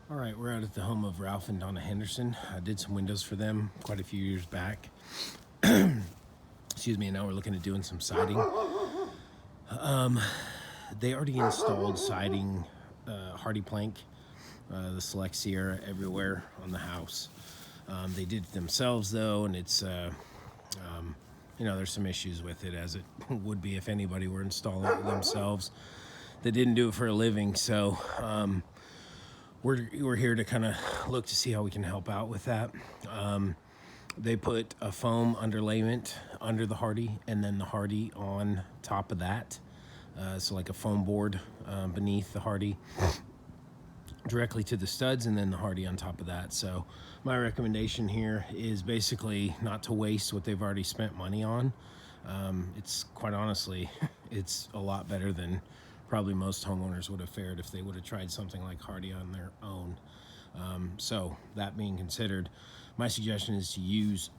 All right, we're out at the home of Ralph and Donna Henderson. I did some windows for them quite a few years back. Excuse me, and now we're looking at doing some siding. They already installed siding, Hardie plank, the Select Sierra everywhere on the house. They did it themselves though, and it's, there's some issues with it, as it would be if anybody were installing it themselves. They didn't do it for a living, so we're here to kind of look to see how we can help out with that. They put a foam underlayment under the Hardie, and then the Hardie on top of that. So like a foam board beneath the Hardie, directly to the studs, and then the Hardie on top of that. So my recommendation here is basically not to waste what they've already spent money on. It's quite honestly, it's a lot better than probably most homeowners would have fared if they would have tried something like Hardie on their own. So that being considered, my suggestion is to use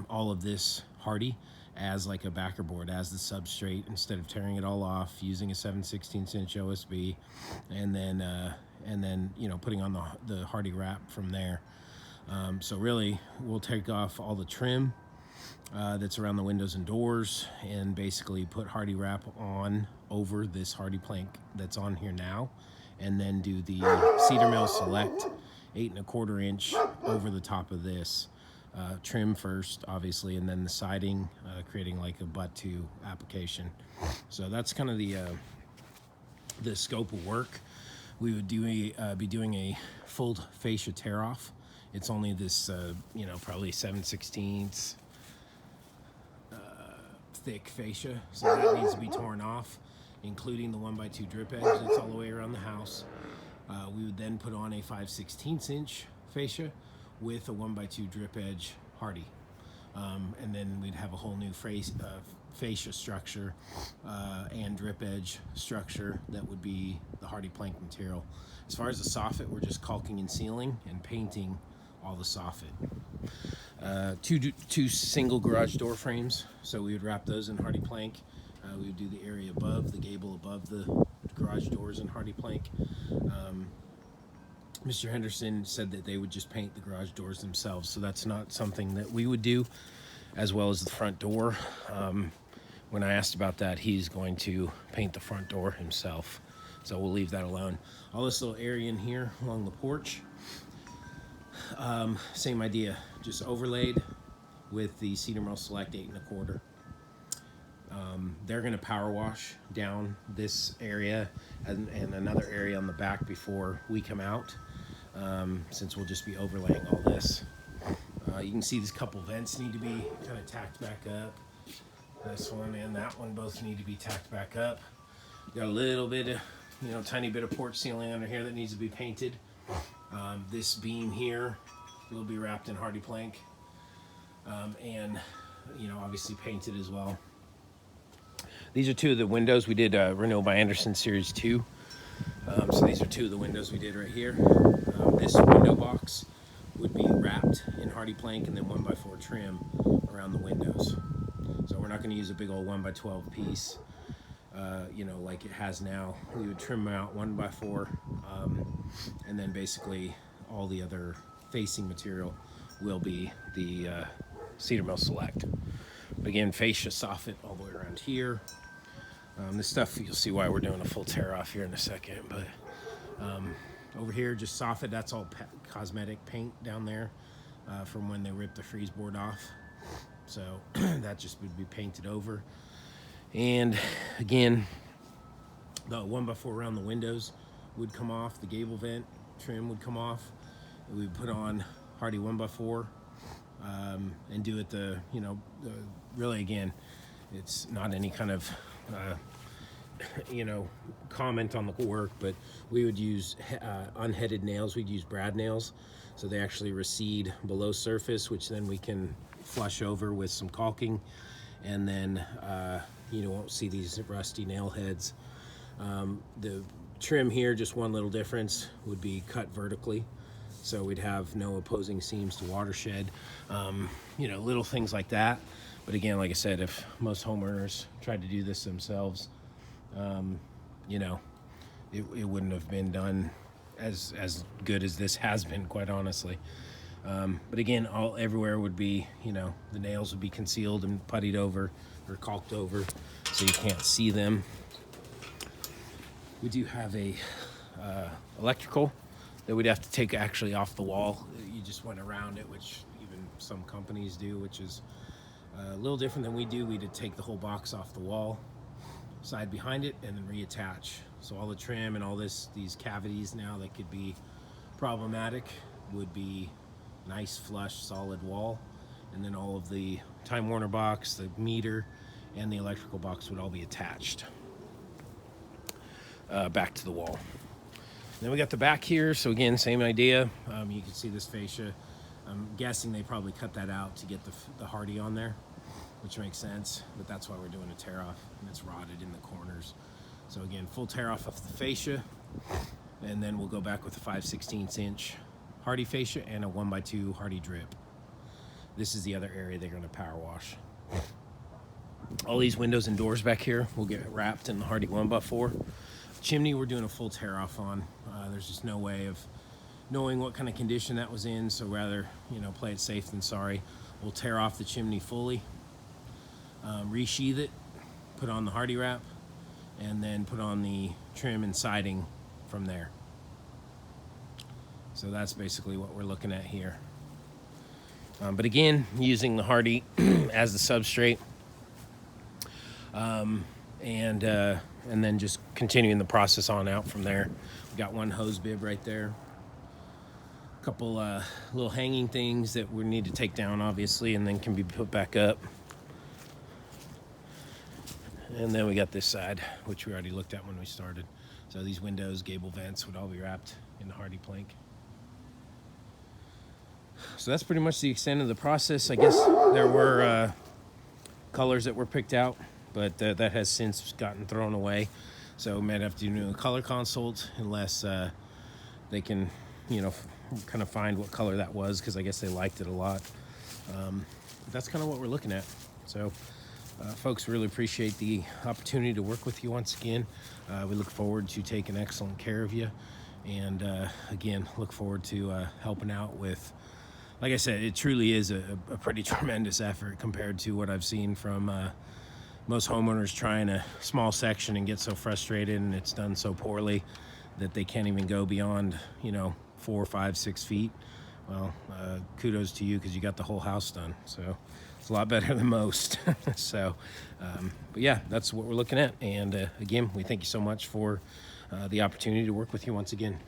all of this Hardie as like a backer board, as the substrate, instead of tearing it all off, using a 7/16 inch OSB, and then putting on the Hardie wrap from there. So really, we'll take off all the trim that's around the windows and doors, and basically put Hardie wrap on over this Hardie plank that's on here now, and then do the Cedar Mill Select 8 1/4 inch over the top of this. Trim first, obviously, and then the siding, creating like a butt-to application. So that's kind of the scope of work. We would be doing a full fascia tear off. It's only this, probably 7/16 thick fascia, so that needs to be torn off, including the 1x2 drip edge that's all the way around the house. We would then put on a 5/16 inch fascia with a 1x2 drip edge Hardie. And then we'd have a whole new fascia structure and drip edge structure that would be the Hardie plank material. As far as the soffit, we're just caulking and sealing and painting all the soffit. Two single garage door frames, so we would wrap those in Hardie plank. We would do the area above, the gable above the garage doors in Hardie plank. Mr. Henderson said that they would just paint the garage doors themselves, so that's not something that we would do, as well as the front door. When I asked about that, he's going to paint the front door himself, so we'll leave that alone. All this little area in here along the porch, same idea, just overlaid with the Cedar Mill Select 8 1/4. They're going to power wash down this area and another area on the back before we come out, since we'll just be overlaying all this. You can see these couple vents need to be kind of tacked back up. This one and that one both need to be tacked back up. Got a little bit of, tiny bit of porch ceiling under here that needs to be painted. This beam here will be wrapped in Hardie plank, and obviously painted as well. These are two of the windows we did Renewal by Anderson Series 2. So these are two of the windows we did right here. This window box would be wrapped in Hardie plank and then 1x4 trim around the windows. So we're not going to use a big old 1x12 piece, like it has now. We would trim out 1x4, and then basically all the other facing material will be the Cedar Mill Select. Again, fascia soffit all the way around here. This stuff, you'll see why we're doing a full tear off here in a second, but over here, just soffit. That's all cosmetic paint down there from when they ripped the freeze board off. So that just would be painted over. And again, the 1x4 around the windows would come off. The gable vent trim would come off. We would put on Hardie 1x4 and do it really, again, it's not any kind of comment on the work, but we would use unheaded nails. We'd use brad nails, so they actually recede below surface, which then we can flush over with some caulking, and then you won't see these rusty nail heads. The trim here, just one little difference, would be cut vertically, so we'd have no opposing seams to watershed. Little things like that. But again, like I said, if most homeowners tried to do this themselves, it wouldn't have been done as good as this has been, quite honestly. But again, everywhere would be, you know, the nails would be concealed and puttied over or caulked over, so you can't see them. We do have a electrical that we'd have to take actually off the wall. You just went around it, which even some companies do, which is a little different than we do. We'd take the whole box off the wall, side behind it, and then reattach. So all the trim and all these cavities now that could be problematic would be nice, flush, solid wall. And then all of the Time Warner box, the meter, and the electrical box would all be attached back to the wall. Then we got the back here. So again, same idea. You can see this fascia. I'm guessing they probably cut that out to get the Hardie on there, which makes sense, but that's why we're doing a tear off, and it's rotted in the corners. So again, full tear off of the fascia, and then we'll go back with a 5/16 inch Hardie fascia and a 1x2 Hardie drip. This is the other area they're gonna power wash. All these windows and doors back here will get wrapped in the Hardie 1x4. Chimney we're doing a full tear off on. There's just no way of knowing what kind of condition that was in, so rather, you know, play it safe than sorry. We'll tear off the chimney fully, resheath it, put on the Hardie wrap, and then put on the trim and siding from there. So that's basically what we're looking at here. But again, using the Hardie as the substrate, and then just continuing the process on out from there. We got one hose bib right there. A couple little hanging things that we need to take down, obviously, and then can be put back up. And then we got this side, which we already looked at when we started. So these windows, gable vents would all be wrapped in the Hardie plank. So that's pretty much the extent of the process. I guess there were colors that were picked out, but that has since gotten thrown away. So we might have to do a color consult unless they can, you know, kind of find what color that was, because I guess they liked it a lot. But that's kind of what we're looking at. So folks, really appreciate the opportunity to work with you once again. We look forward to taking excellent care of you, and again, look forward to helping out with, like I said, it truly is a pretty tremendous effort compared to what I've seen from most homeowners trying a small section and get so frustrated, and it's done so poorly that they can't even go beyond, you know, 4, 5, 6 feet. Well, kudos to you, because you got the whole house done. So it's a lot better than most. So, but yeah, that's what we're looking at. And again, we thank you so much for the opportunity to work with you once again.